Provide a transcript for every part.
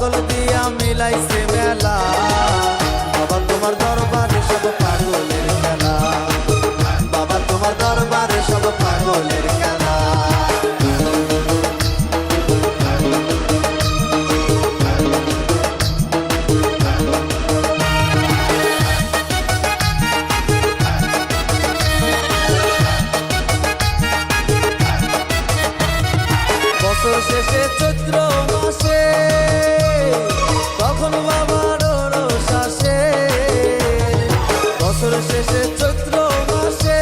পাগল দিয়া মিলাইছে মেলা, বাবা তোমার দরবারে সব পাগলের খেলা, বাবা তোমার দরবারে সব পাগলের খেলা। বছর শেষে চৈত্র মাসে তখন বাবার রোষ আসে, বছর শেষে চৈত্র মাসে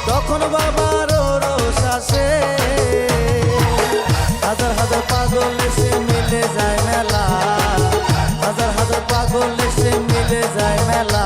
তখন বাবার রোষ আসে। হাজার হাজার পাগল এসে মিলে যায় মেলা, হাজার হাজার পাগল এসে মিলে যায় মেলা।